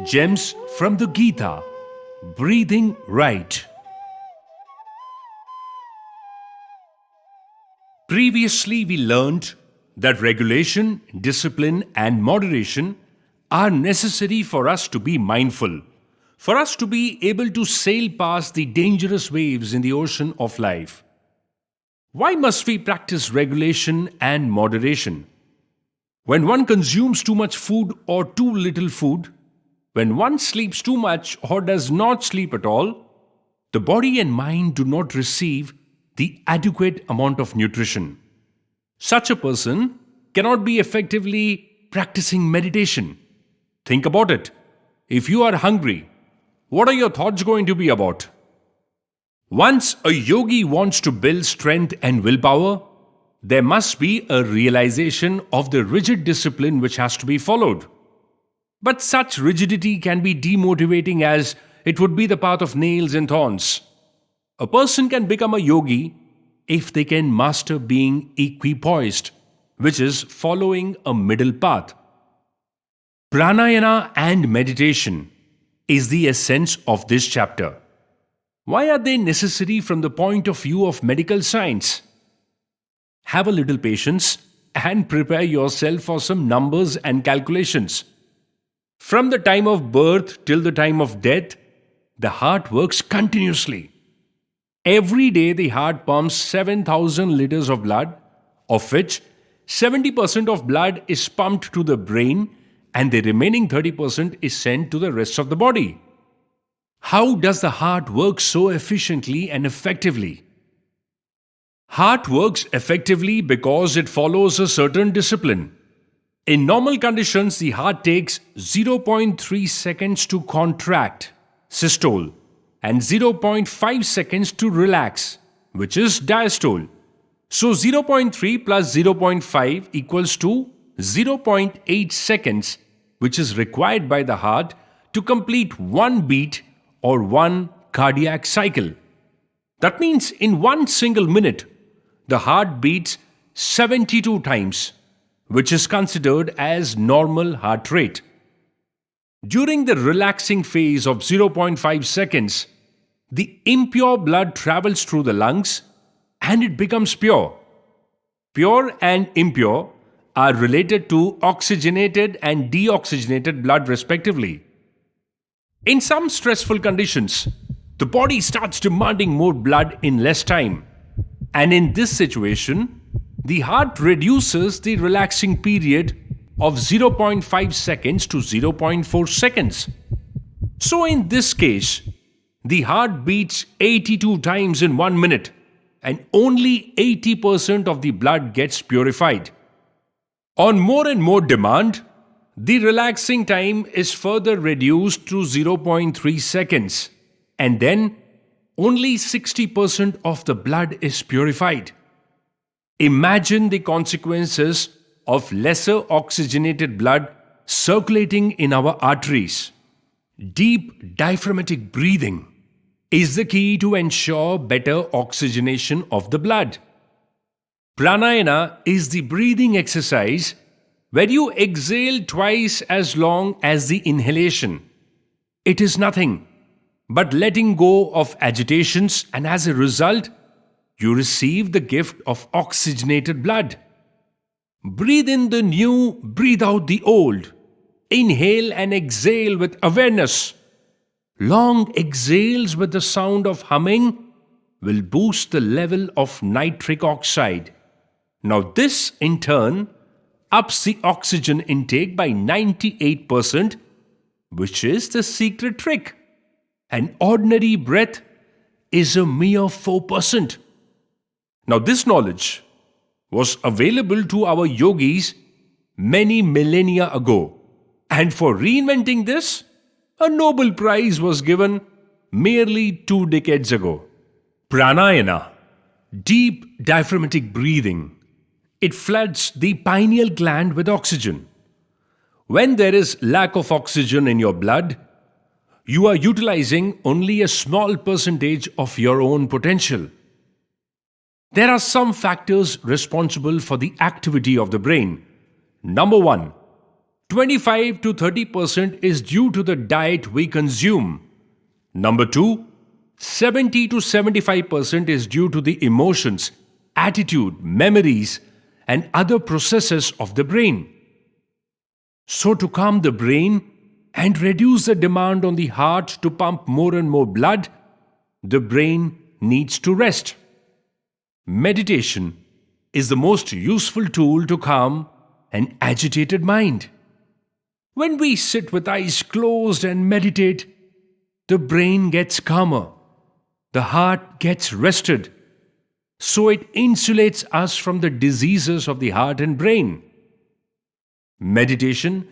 Gems from the Gita. Breathing right. Previously, we learned that regulation, discipline, and moderation are necessary for us to be mindful, for us to be able to sail past the dangerous waves in the ocean of life. Why must we practice regulation and moderation? When one consumes too much food or too little food, when one sleeps too much or does not sleep at all, the body and mind do not receive the adequate amount of nutrition. Such a person cannot be effectively practicing meditation. Think about it. If you are hungry, what are your thoughts going to be about? Once a yogi wants to build strength and willpower, there must be a realization of the rigid discipline which has to be followed. But such rigidity can be demotivating as it would be the path of nails and thorns. A person can become a yogi if they can master being equipoised, which is following a middle path. Pranayama and meditation is the essence of this chapter. Why are they necessary from the point of view of medical science? Have a little patience and prepare yourself for some numbers and calculations. From the time of birth till the time of death, the heart works continuously. Every day the heart pumps 7,000 liters of blood, of which 70% of blood is pumped to the brain and the remaining 30% is sent to the rest of the body. How does the heart work so efficiently and effectively? Heart works effectively because it follows a certain discipline. In normal conditions, the heart takes 0.3 seconds to contract, systole, and 0.5 seconds to relax, which is diastole. So 0.3 plus 0.5 equals to 0.8 seconds, which is required by the heart to complete one beat or one cardiac cycle. That means in one single minute, the heart beats 72 times, which is considered as normal heart rate. During the relaxing phase of 0.5 seconds, the impure blood travels through the lungs and it becomes pure. Pure and impure are related to oxygenated and deoxygenated blood respectively. In some stressful conditions, the body starts demanding more blood in less time. And in this situation, the heart reduces the relaxing period of 0.5 seconds to 0.4 seconds. So in this case, the heart beats 82 times in 1 minute and only 80% of the blood gets purified. On more and more demand, the relaxing time is further reduced to 0.3 seconds and then only 60% of the blood is purified. Imagine the consequences of lesser oxygenated blood circulating in our arteries. Deep diaphragmatic breathing is the key to ensure better oxygenation of the blood. Pranayama is the breathing exercise where you exhale twice as long as the inhalation. It is nothing but letting go of agitations, and as a result, you receive the gift of oxygenated blood. Breathe in the new, breathe out the old. Inhale and exhale with awareness. Long exhales with the sound of humming will boost the level of nitric oxide. Now this, in turn, ups the oxygen intake by 98%, which is the secret trick. An ordinary breath is a mere 4%. Now this knowledge was available to our yogis many millennia ago. And for reinventing this, a Nobel Prize was given merely 2 decades ago. Pranayama, deep diaphragmatic breathing. It floods the pineal gland with oxygen. When there is lack of oxygen in your blood, you are utilizing only a small percentage of your own potential. There are some factors responsible for the activity of the brain. Number 1, 25 to 30% is due to the diet we consume. Number 2, 70 to 75% is due to the emotions, attitude, memories, and other processes of the brain. So, to calm the brain and reduce the demand on the heart to pump more and more blood, the brain needs to rest. Meditation is the most useful tool to calm an agitated mind. When we sit with eyes closed and meditate, the brain gets calmer, the heart gets rested, so it insulates us from the diseases of the heart and brain. Meditation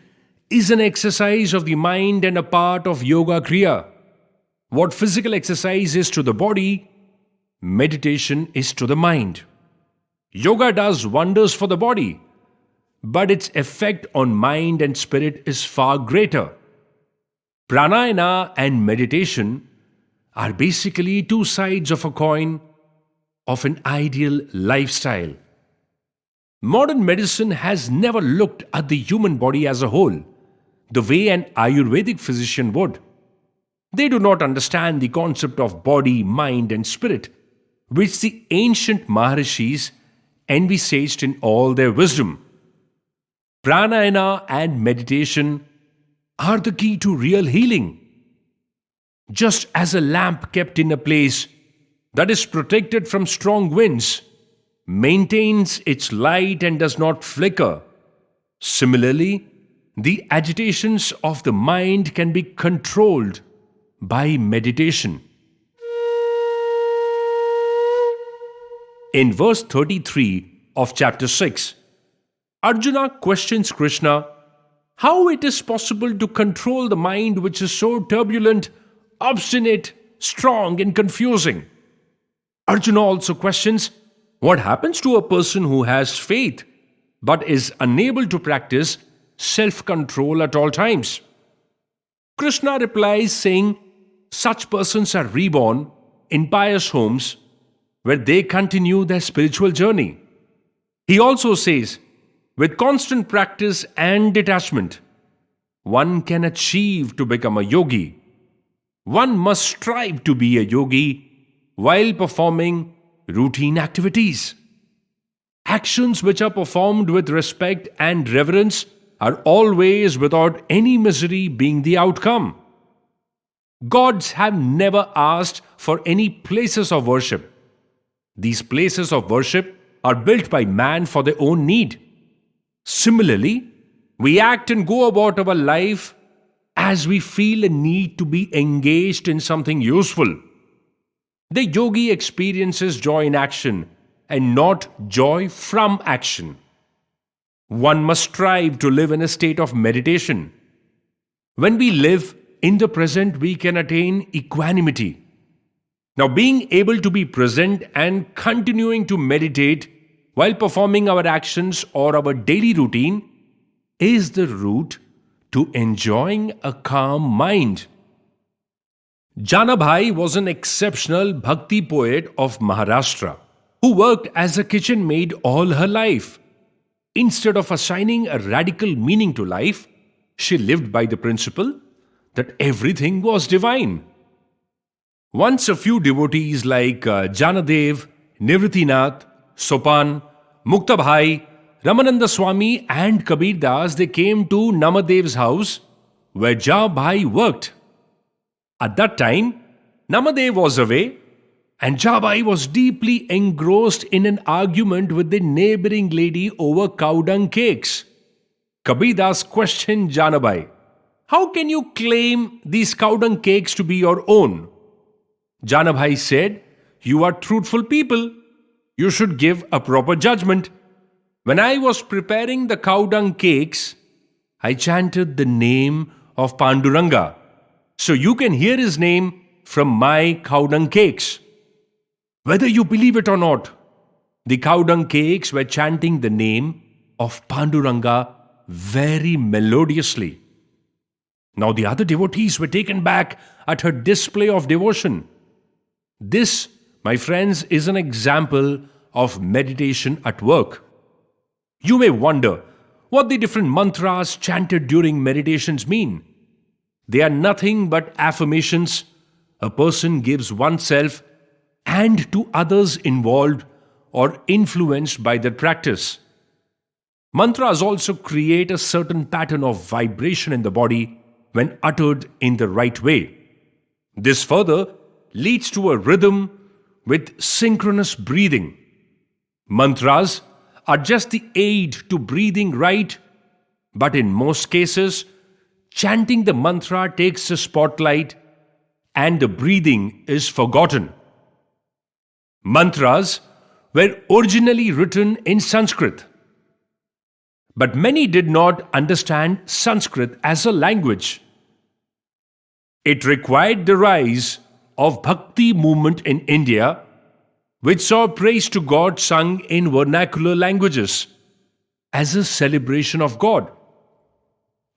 is an exercise of the mind and a part of Yoga Kriya. What physical exercise is to the body, meditation is to the mind. Yoga does wonders for the body, but its effect on mind and spirit is far greater. Pranayama and meditation are basically two sides of a coin of an ideal lifestyle. Modern medicine has never looked at the human body as a whole, the way an Ayurvedic physician would. They do not understand the concept of body, mind, and spirit, which the ancient Maharishis envisaged in all their wisdom. Pranayama and meditation are the key to real healing. Just as a lamp kept in a place that is protected from strong winds maintains its light and does not flicker, similarly, the agitations of the mind can be controlled by meditation. In verse 33 of chapter 6, Arjuna questions Krishna how it is possible to control the mind which is so turbulent, obstinate, strong, and confusing. Arjuna also questions what happens to a person who has faith but is unable to practice self-control at all times. Krishna replies saying such persons are reborn in pious homes where they continue their spiritual journey. He also says, with constant practice and detachment, one can achieve to become a yogi. One must strive to be a yogi while performing routine activities. Actions which are performed with respect and reverence are always without any misery being the outcome. Gods have never asked for any places of worship. These places of worship are built by man for their own need. Similarly, we act and go about our life as we feel a need to be engaged in something useful. The yogi experiences joy in action and not joy from action. One must strive to live in a state of meditation. When we live in the present, we can attain equanimity. Now, being able to be present and continuing to meditate while performing our actions or our daily routine is the route to enjoying a calm mind. Janabhai was an exceptional bhakti poet of Maharashtra who worked as a kitchen maid all her life. Instead of assigning a radical meaning to life, she lived by the principle that everything was divine. Once a few devotees like Janadev, Nivritinath, Sopan, Muktabhai, Ramananda Swami and Kabir Das, they came to Namadev's house where Jabhai worked. At that time, Namadev was away and Jabhai was deeply engrossed in an argument with the neighboring lady over cow dung cakes. Kabir Das questioned Janabhai, "How can you claim these cow dung cakes to be your own?" Janabhai said, "You are truthful people. You should give a proper judgment. When I was preparing the cow dung cakes, I chanted the name of Panduranga. So you can hear his name from my cow dung cakes." Whether you believe it or not, the cow dung cakes were chanting the name of Panduranga very melodiously. Now the other devotees were taken back at her display of devotion. This, my friends, is an example of meditation at work. You may wonder, what the different mantras chanted during meditations mean. They are nothing but affirmations a person gives oneself and to others involved or influenced by their practice. Mantras also create a certain pattern of vibration in the body when uttered in the right way. This further leads to a rhythm with synchronous breathing. Mantras are just the aid to breathing right, but in most cases, chanting the mantra takes the spotlight and the breathing is forgotten. Mantras were originally written in Sanskrit, but many did not understand Sanskrit as a language. It required the rise of Bhakti movement in India, which saw praise to God sung in vernacular languages as a celebration of God.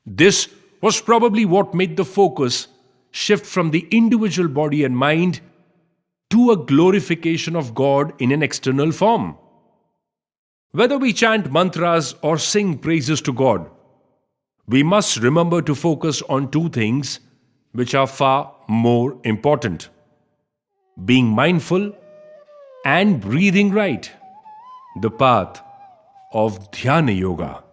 This was probably what made the focus shift from the individual body and mind to a glorification of God in an external form. Whether we chant mantras or sing praises to God, we must remember to focus on two things which are far more important: being mindful and breathing right, the path of Dhyana Yoga.